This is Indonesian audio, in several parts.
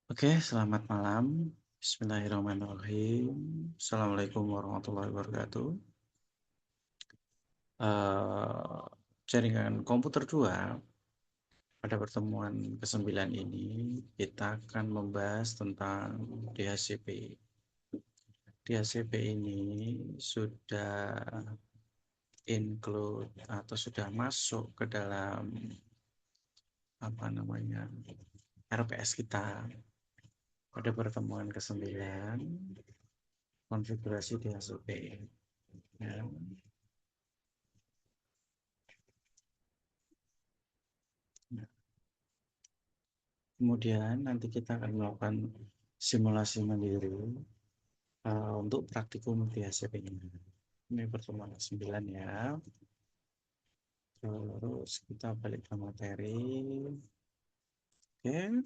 Oke, selamat malam. Bismillahirrahmanirrahim. Assalamualaikum warahmatullahi wabarakatuh. Eh, Jaringan komputer 2, pada pertemuan ke-9 ini, kita akan membahas tentang DHCP. DHCP ini sudah include atau sudah masuk ke dalam RPS kita pada pertemuan ke-9, konfigurasi DHCP. Ya. Kemudian nanti kita akan melakukan simulasi mandiri untuk praktikum DHCP ini. Ini pertemuan ke-9 ya. Terus kita balik ke materi. Oke,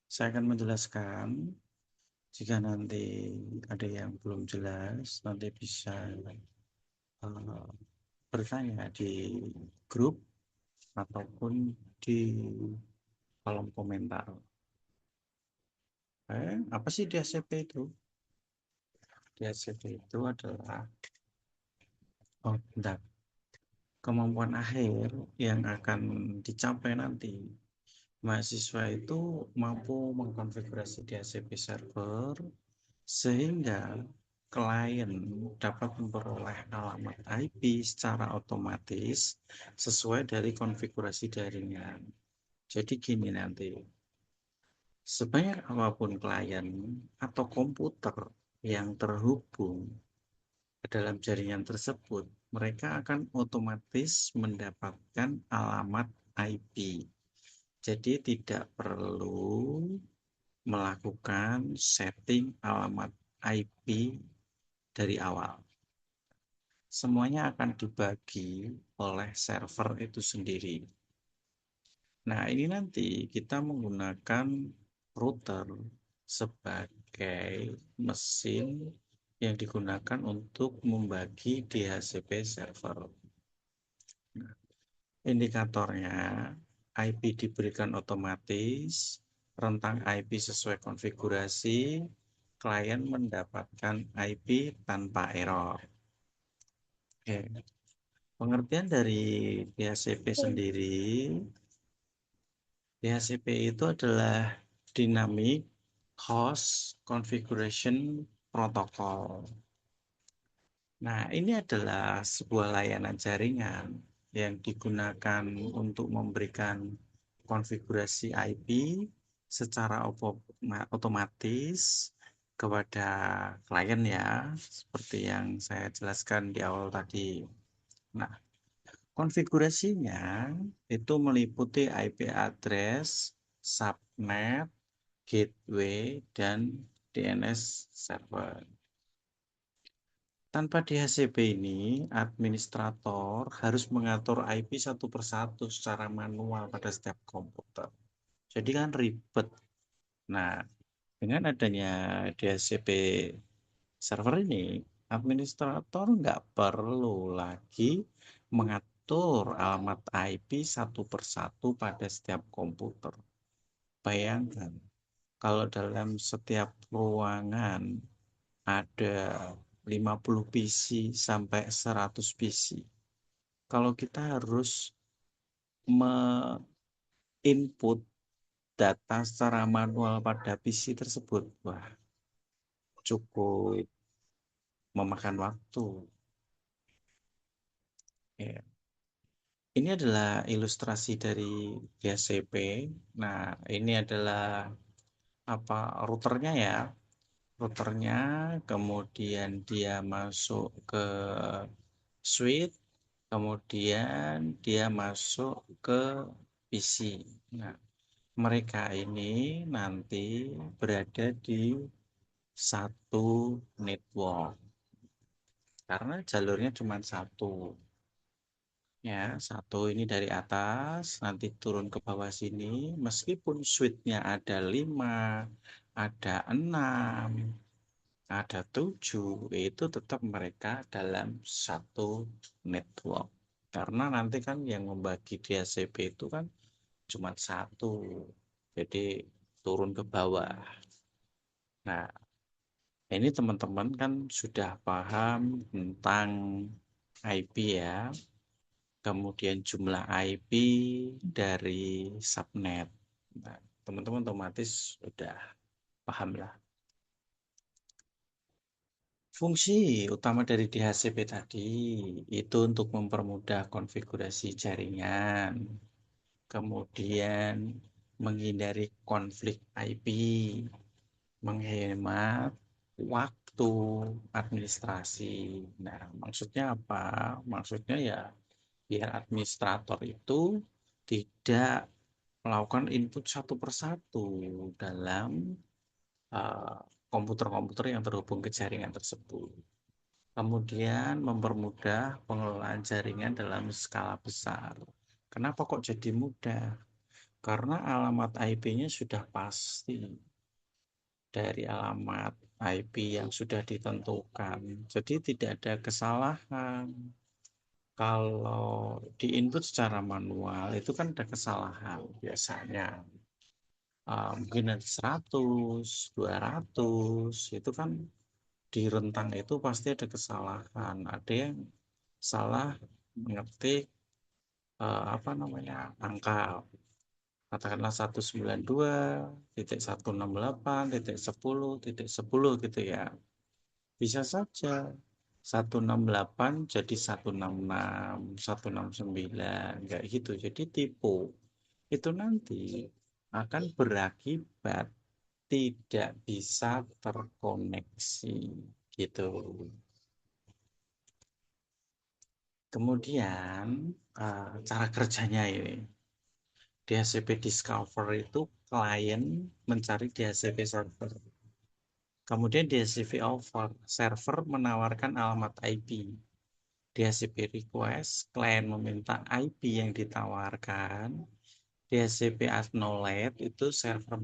saya akan menjelaskan. Jika nanti ada yang belum jelas, nanti bisa uh, bertanya di grup ataupun di kolom komentar. Apa sih DHCP itu? DHCP itu adalah bentar, kemampuan akhir yang akan dicapai nanti. Mahasiswa itu mampu mengkonfigurasi DHCP server sehingga klien dapat memperoleh alamat IP secara otomatis sesuai dari konfigurasi jaringan. Jadi gini nanti, sebanyak apapun klien atau komputer yang terhubung ke dalam jaringan tersebut, mereka akan otomatis mendapatkan alamat IP. Jadi tidak perlu melakukan setting alamat IP dari awal. Semuanya akan dibagi oleh server itu sendiri. Nah, ini nanti kita menggunakan router sebagai mesin yang digunakan untuk membagi DHCP server. Nah, indikatornya IP diberikan otomatis, rentang IP sesuai konfigurasi, klien mendapatkan IP tanpa error. Oke. Pengertian dari DHCP sendiri, DHCP itu adalah Dynamic Host Configuration Protocol. Nah, ini adalah sebuah layanan jaringan yang digunakan untuk memberikan konfigurasi IP secara otomatis kepada klien ya, seperti yang saya jelaskan di awal tadi. Nah, konfigurasinya itu meliputi IP address, subnet, gateway, dan DNS server. Tanpa DHCP ini, administrator harus mengatur IP satu persatu secara manual pada setiap komputer. Jadi kan ribet. Nah, dengan adanya DHCP server ini, administrator nggak perlu lagi mengatur alamat IP satu persatu pada setiap komputer. Bayangkan, kalau dalam setiap ruangan ada 50 PC sampai 100 PC. Kalau kita harus menginput data secara manual pada PC tersebut, wah, cukup memakan waktu. Ya. Ini adalah ilustrasi dari DHCP. Nah, ini adalah routernya ya. Routernya, kemudian dia masuk ke switch, kemudian dia masuk ke PC. Nah, mereka ini nanti berada di satu network karena jalurnya cuma satu. Ya, satu ini dari atas, nanti turun ke bawah sini. Meskipun switch-nya ada 5, ada 6, ada 7, itu tetap mereka dalam satu network. Karena nanti kan yang membagi DHCP itu kan cuma satu, jadi turun ke bawah. Nah, ini teman-teman kan sudah paham tentang IP ya, kemudian jumlah IP dari subnet. Nah, teman-teman otomatis sudah paham lah. Fungsi utama dari DHCP tadi itu untuk mempermudah konfigurasi jaringan, kemudian menghindari konflik IP, menghemat waktu administrasi. Nah, maksudnya apa? Maksudnya ya biar administrator itu tidak melakukan input satu persatu dalam eh, komputer-komputer yang terhubung ke jaringan tersebut. Kemudian mempermudah pengelolaan jaringan dalam skala besar. Kenapa kok jadi mudah? Karena alamat IP-nya sudah pasti dari alamat IP yang sudah ditentukan. Jadi tidak ada kesalahan. Kalau di input secara manual itu kan ada kesalahan biasanya. Mungkin ada 100, 200, itu kan di rentang itu pasti ada kesalahan. Ada yang salah mengetik apa namanya angka, katakanlah 192.168.10.10 gitu ya. Bisa saja 168 jadi 166, 169 kayak gitu. Jadi tipu. Itu nanti akan berakibat tidak bisa terkoneksi gitu. Kemudian cara kerjanya ini DHCP Discover itu klien mencari DHCP server. Kemudian DHCP Over server menawarkan alamat IP. DHCP Request klien meminta IP yang ditawarkan. DHCP Acknowledge itu server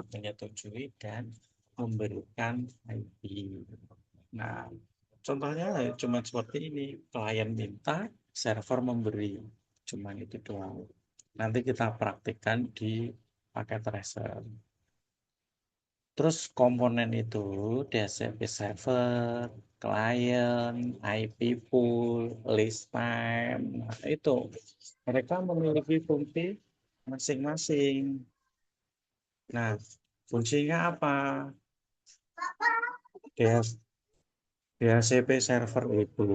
menyetujui dan memberikan IP. Nah, contohnya cuma seperti ini. Klien minta, server memberi. Cuma itu doang. Nanti kita praktikkan di paket tracer. Terus komponen itu DHCP server, client, IP pool, list time. Nah, itu mereka memiliki fungsi masing-masing. Nah, fungsinya apa? DHCP server itu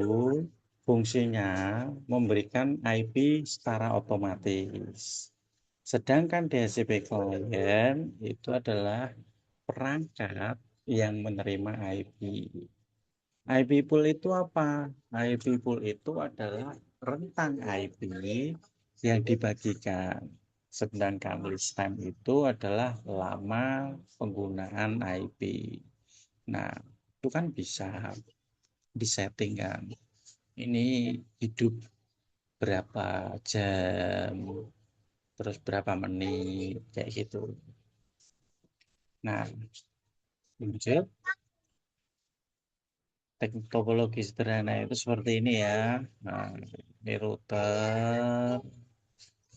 fungsinya memberikan IP secara otomatis. Sedangkan DHCP client itu adalah perangkat yang menerima IP. IP pool itu apa? IP pool itu adalah rentang IP yang dibagikan. Sedangkan list time itu adalah lama penggunaan IP. Nah, itu kan bisa disetting kan. Ini hidup berapa jam, terus berapa menit, kayak gitu. Nah, lanjut. Teknik topologi sederhana itu seperti ini ya. Nah, ini router,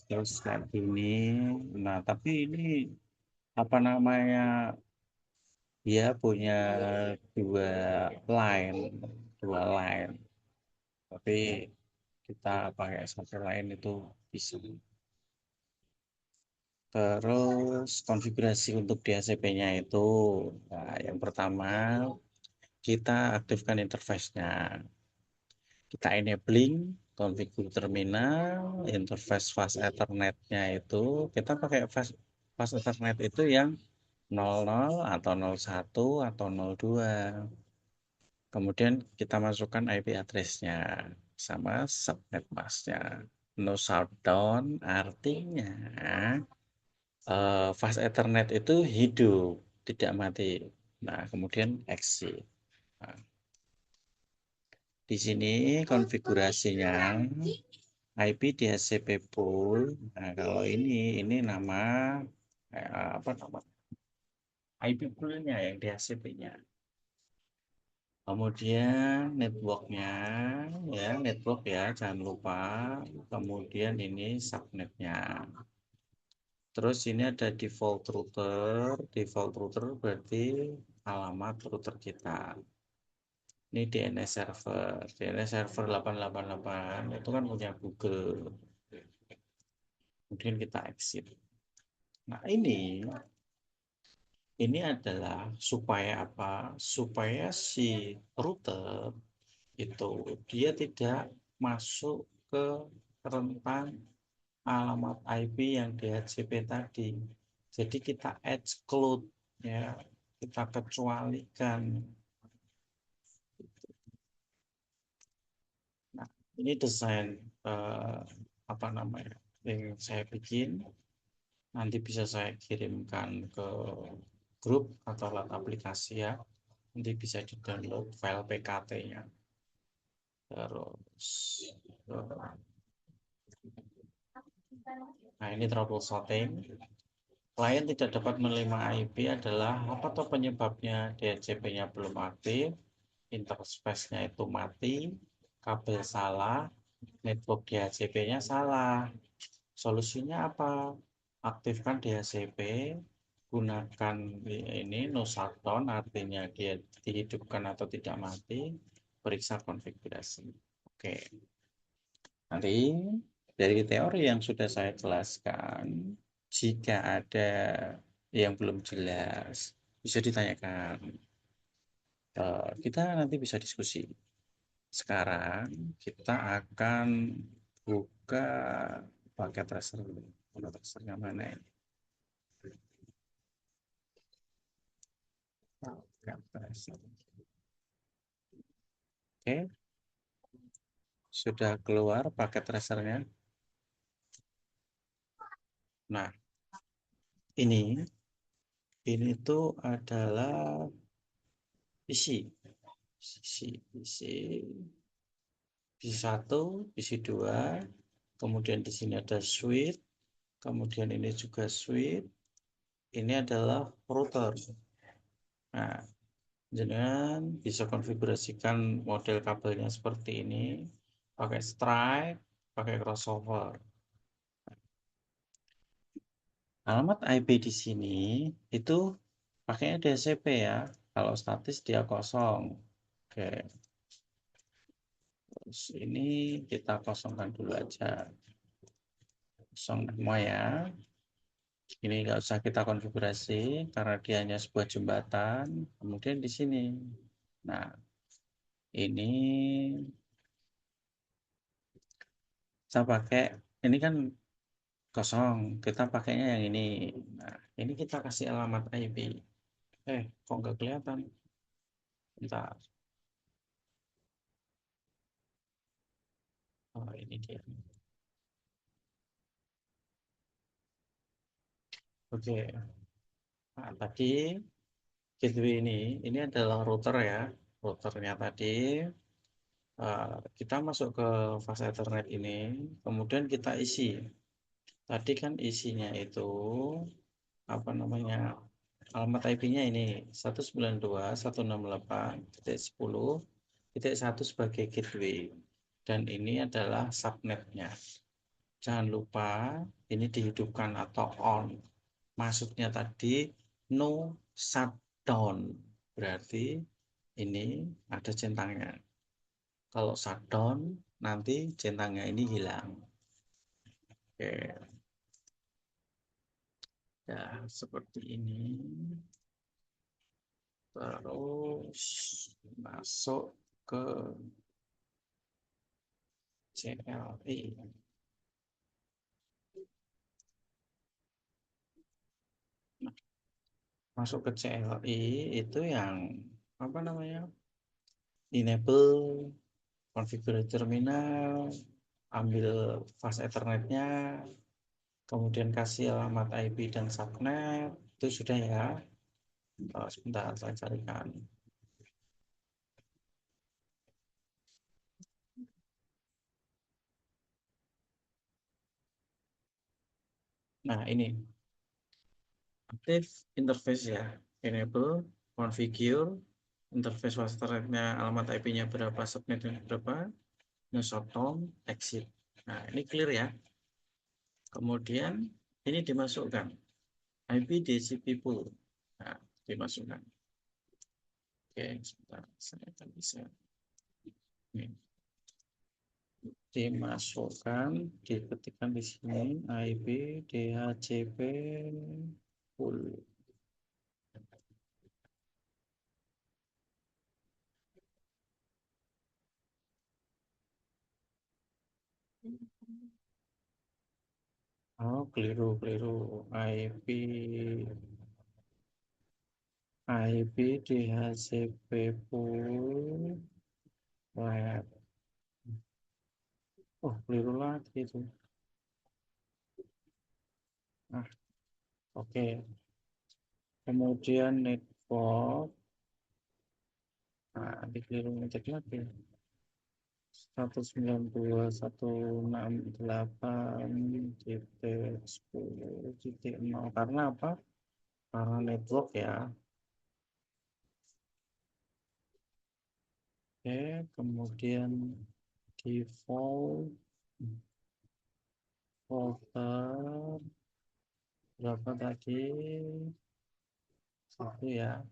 terus kayak gini. Nah, tapi ini apa namanya? Dia punya dua line, dua line. Tapi kita pakai satu line itu bisa. Terus konfigurasi untuk DHCP-nya itu, nah, yang pertama kita aktifkan interface-nya. Kita enabling configure terminal, interface fast Ethernet-nya itu kita pakai fast Ethernet itu yang 00 atau 01 atau 02. Kemudian kita masukkan IP address-nya sama subnet mask-nya. No shutdown artinya fast Ethernet itu hidup, tidak mati. Nah, kemudian exit. Nah, di sini konfigurasinya IP DHCP pool. Nah, kalau ini nama apa nama IP poolnya yang DHCP-nya. Kemudian networknya, ya network ya, jangan lupa. Kemudian ini subnetnya. Terus ini ada default router. Default router berarti alamat router kita. Ini DNS server. DNS server 888 itu kan punya Google. Kemudian kita exit. Nah, ini adalah supaya apa? Supaya si router itu dia tidak masuk ke rentang alamat IP yang DHCP tadi. Jadi kita exclude, ya, kita kecualikan. Nah, ini desain eh, apa namanya yang saya bikin. Nanti bisa saya kirimkan ke grup atau alat aplikasi ya. Nanti bisa di-download file PKT-nya. Terus, eh, nah ini troubleshooting. Klien tidak dapat menerima IP adalah apa tuh penyebabnya? DHCP-nya belum aktif, interspace-nya itu mati, kabel salah, network DHCP-nya salah. Solusinya apa? Aktifkan DHCP, gunakan ini no shutdown, artinya dia dihidupkan atau tidak mati, periksa konfigurasi. Oke, nanti dari teori yang sudah saya jelaskan, jika ada yang belum jelas, bisa ditanyakan. Kita nanti bisa diskusi. Sekarang kita akan buka paket tracer. Paket tracernya mana ini? Paket tracer. Oke, sudah keluar paket tracernya. Nah, ini ini tuh adalah isi, isi PC 1, PC 2, kemudian di sini ada switch, kemudian ini juga switch, ini adalah router. Nah, jangan bisa konfigurasikan model kabelnya seperti ini, pakai stripe, pakai crossover. Alamat IP di sini itu pakainya DHCP ya. Kalau statis dia kosong. Oke, terus ini kita kosongkan dulu aja. Kosong semua ya. Ini nggak usah kita konfigurasi karena dia hanya sebuah jembatan. Kemudian di sini. Nah, ini saya pakai, ini kan kosong. Kita pakainya yang ini. Nah, ini kita kasih alamat IP. Kok nggak kelihatan? Bentar. Oh, ini dia. Oke. Nah, tadi gateway ini adalah router ya. Routernya tadi kita masuk ke fase Ethernet ini, kemudian kita isi. Tadi kan isinya itu apa namanya? Alamat IP-nya ini 192.168.10.1 sebagai gateway. Dan ini adalah subnetnya. Jangan lupa ini dihidupkan atau on. Maksudnya tadi no shutdown. Berarti ini ada centangnya. Kalau shutdown nanti centangnya ini hilang. Oke, ya seperti ini. Terus masuk ke CLI. Masuk ke CLI itu yang apa namanya? Enable configure terminal, ambil fast ethernetnya, kemudian kasih alamat IP dan subnet, itu sudah ya. Sebentar saya carikan. Nah, ini aktif interface ya, enable, configure, interface washtag-nya, alamat IP-nya berapa, subnetnya berapa, nyosotong, exit. Nah, ini clear ya. Kemudian ini dimasukkan IP DHCP pool. Nah, dimasukkan. Oke, sebentar, saya akan bisa. Ini. Dimasukkan, diketikkan di sini IP DHCP pool. Oh, keliru. IP DHCP pool web. Oh, keliru lagi itu. Ah, oke. Kemudian network. Nah, dikeliru ngecek lagi. 192.168.10.0 karena apa? Karena network ya. Oke, kemudian default folder berapa tadi? Satu ya.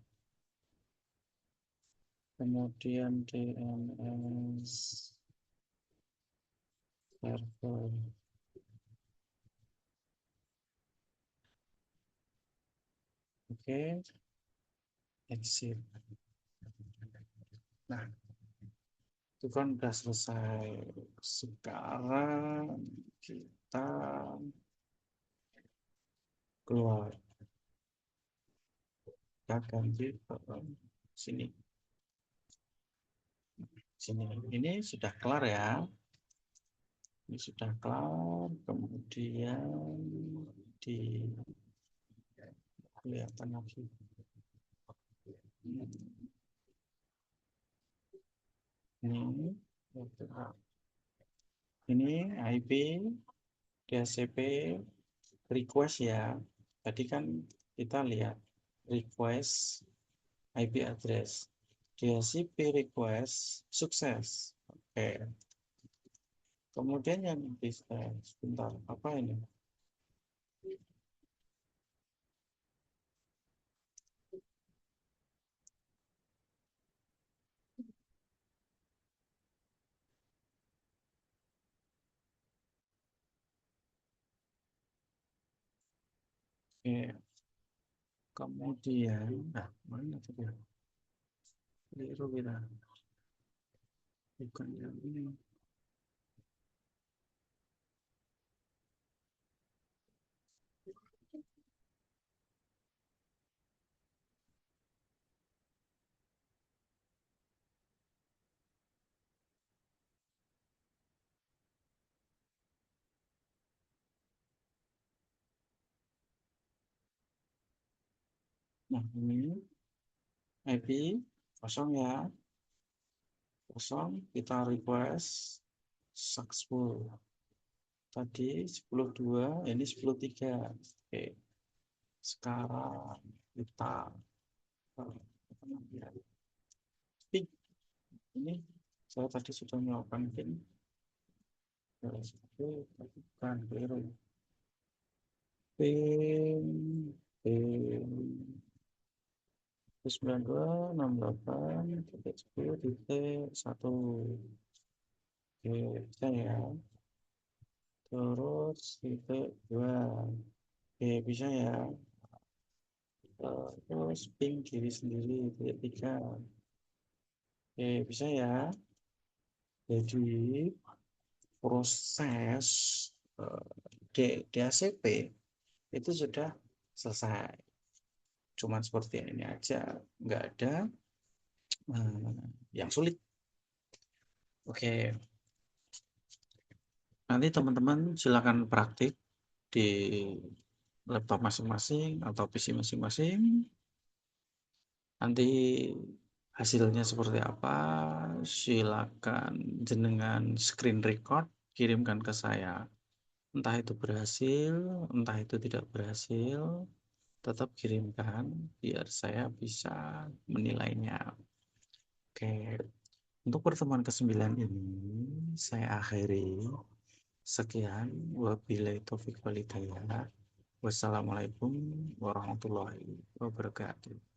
Kemudian DNS server. Oke, exit. Nah, itu kan udah selesai. Sekarang kita keluar. Kita ganti ke sini. Sini. Ini sudah kelar ya. Ini sudah kelar. Kemudian di kelihatan lagi. Ini IP DHCP request ya. Tadi kan kita lihat request IP address. DHCP request sukses. Oke. Kemudian yang bisa sebentar apa ini? Oke. Kemudian, nah mana tadi? Keliru kita. Bukan yang ini. Nah ini IP kosong ya. Kosong kita request successful. Tadi 10.2, ini 10.3. Oke. Sekarang kita ping. Ini saya tadi sudah melakukan ping. Bukan keliru. Ping, ping. 92.68.10.1. Oke, bisa ya. Terus titik 2. Oke, bisa ya. Terus ping kiri sendiri titik 3. Oke, bisa ya. Jadi proses DHCP itu sudah selesai. Cuman seperti ini aja, nggak ada yang sulit. Oke, nanti teman-teman silakan praktik di laptop masing-masing atau PC masing-masing. Nanti hasilnya seperti apa, silakan jenengan screen record, kirimkan ke saya. Entah itu berhasil, entah itu tidak berhasil, tetap kirimkan biar saya bisa menilainya. Oke, untuk pertemuan ke-9 ini saya akhiri. Sekian, wabillahi taufiq walhidayah. Wassalamualaikum warahmatullahi wabarakatuh.